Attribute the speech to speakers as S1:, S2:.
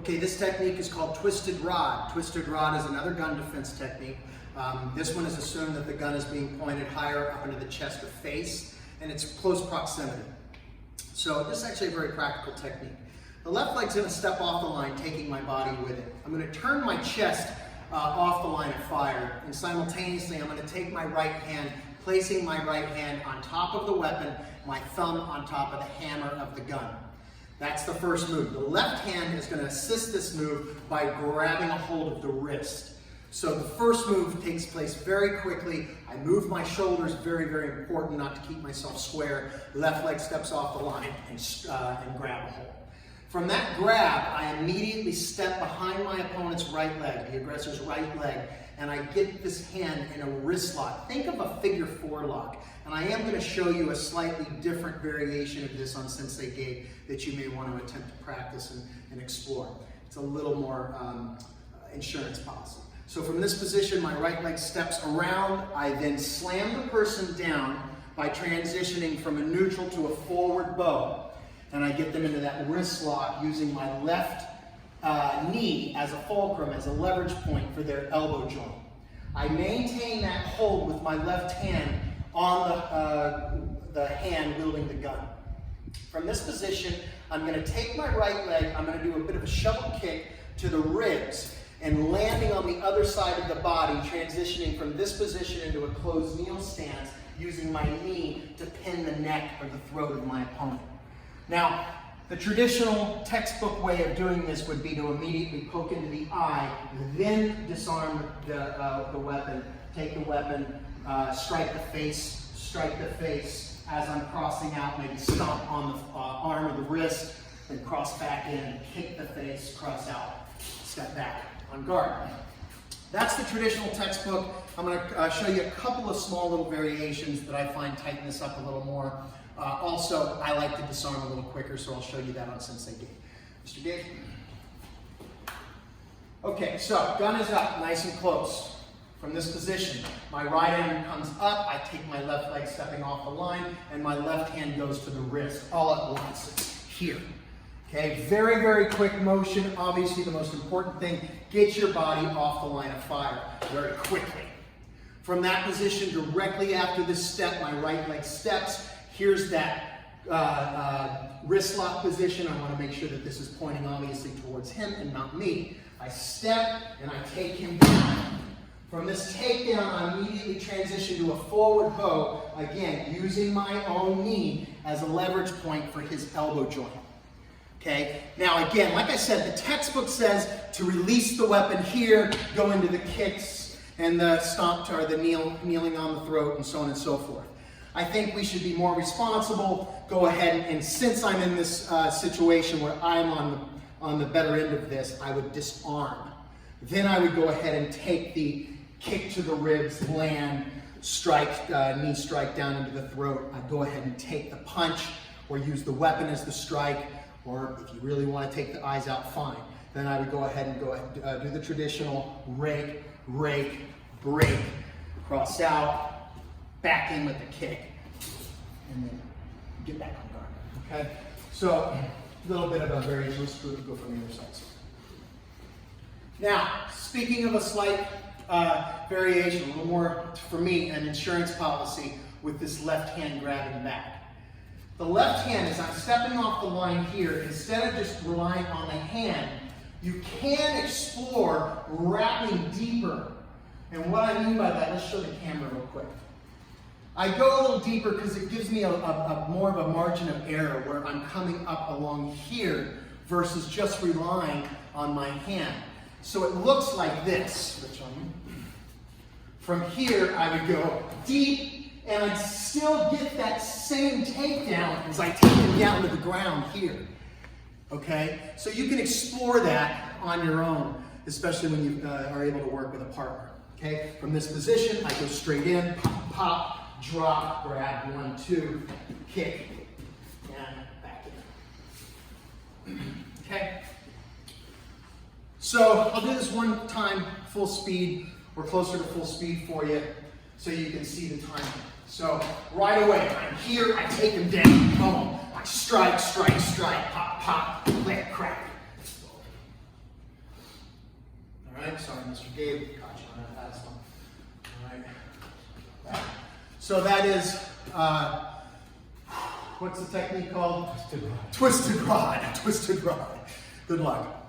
S1: Okay, this technique is called twisted rod. Twisted rod is another gun defense technique. This one is assumed that the gun is being pointed higher up into the chest or face, and it's close proximity. So this is actually a very practical technique. The left leg's going to step off the line, taking my body with it. I'm going to turn my chest off the line of fire, and simultaneously I'm going to take my right hand, placing my right hand on top of the weapon, my thumb on top of the hammer of the gun. That's the first move. The left hand is going to assist this move by grabbing a hold of the wrist. So the first move takes place very quickly. I move my shoulders, very, very important not to keep myself square. Left leg steps off the line and grab a hold. From that grab, I immediately step behind my opponent's right leg, the aggressor's right leg, and I get this hand in a wrist lock. Think of a figure 4 lock. And I am going to show you a slightly different variation of this on Sensei Gate that you may want to attempt to practice and explore. It's a little more insurance policy. So from this position, my right leg steps around. I then slam the person down by transitioning from a neutral to a forward bow. And I get them into that wrist lock using my left knee as a fulcrum, as a leverage point for their elbow joint. I maintain that hold with my left hand on the hand wielding the gun. From this position, I'm going to take my right leg, I'm going to do a bit of a shovel kick to the ribs, and landing on the other side of the body, transitioning from this position into a closed kneel stance, using my knee to pin the neck or the throat of my opponent. Now, the traditional textbook way of doing this would be to immediately poke into the eye, then disarm the weapon, take the weapon, strike the face as I'm crossing out, maybe stomp on the arm or the wrist, then cross back in, kick the face, cross out, step back on guard. That's the traditional textbook. I'm going to show you a couple of small little variations that I find tighten this up a little more. Also, I like to disarm a little quicker, so I'll show you that on Sensei Gate. Mr. Gate? Okay, so gun is up, nice and close. From this position, my right arm comes up, I take my left leg stepping off the line, and my left hand goes to the wrist all at once, here. Okay, very, very quick motion. Obviously, the most important thing, get your body off the line of fire very quickly. From that position, directly after this step, my right leg steps. Here's that wrist lock position. I want to make sure that this is pointing obviously towards him and not me. I step and I take him down. From this takedown, I immediately transition to a forward bow, again, using my own knee as a leverage point for his elbow joint. Okay, now again, like I said, the textbook says to release the weapon here, go into the kicks and the stomp or the kneeling on the throat and so on and so forth. I think we should be more responsible, go ahead and since I'm in this situation where I'm on the better end of this, I would disarm. Then I would go ahead and take the kick to the ribs, land, strike, knee strike down into the throat. I'd go ahead and take the punch or use the weapon as the strike, or if you really want to take the eyes out, fine. Then I would go ahead and do the traditional rake, rake, break, cross out, back in with the kick, and then get back on guard, okay? So, a little bit of a variation. Let's go from the other side. Now, speaking of a slight variation, a little more, for me, an insurance policy with this left hand grabbing back. The left hand, as I'm stepping off the line here, instead of just relying on the hand, you can explore wrapping deeper. And what I mean by that, let's show the camera real quick. I go a little deeper because it gives me more of a margin of error where I'm coming up along here versus just relying on my hand. So it looks like this. From here, I would go deep, and I'd still get that same takedown as I take him down to the ground here. Okay? So you can explore that on your own, especially when you are able to work with a partner. Okay? From this position, I go straight in, pop, pop, drop, grab, 1, 2, kick, and back in. Okay? So I'll do this one time full speed, or closer to full speed for you, so you can see the timing. So right away, I'm here, I take him down, boom. I strike, strike, strike, pop, pop, let it crack. So that is, what's the technique called? Twisted rod. Twisted rod. Good luck.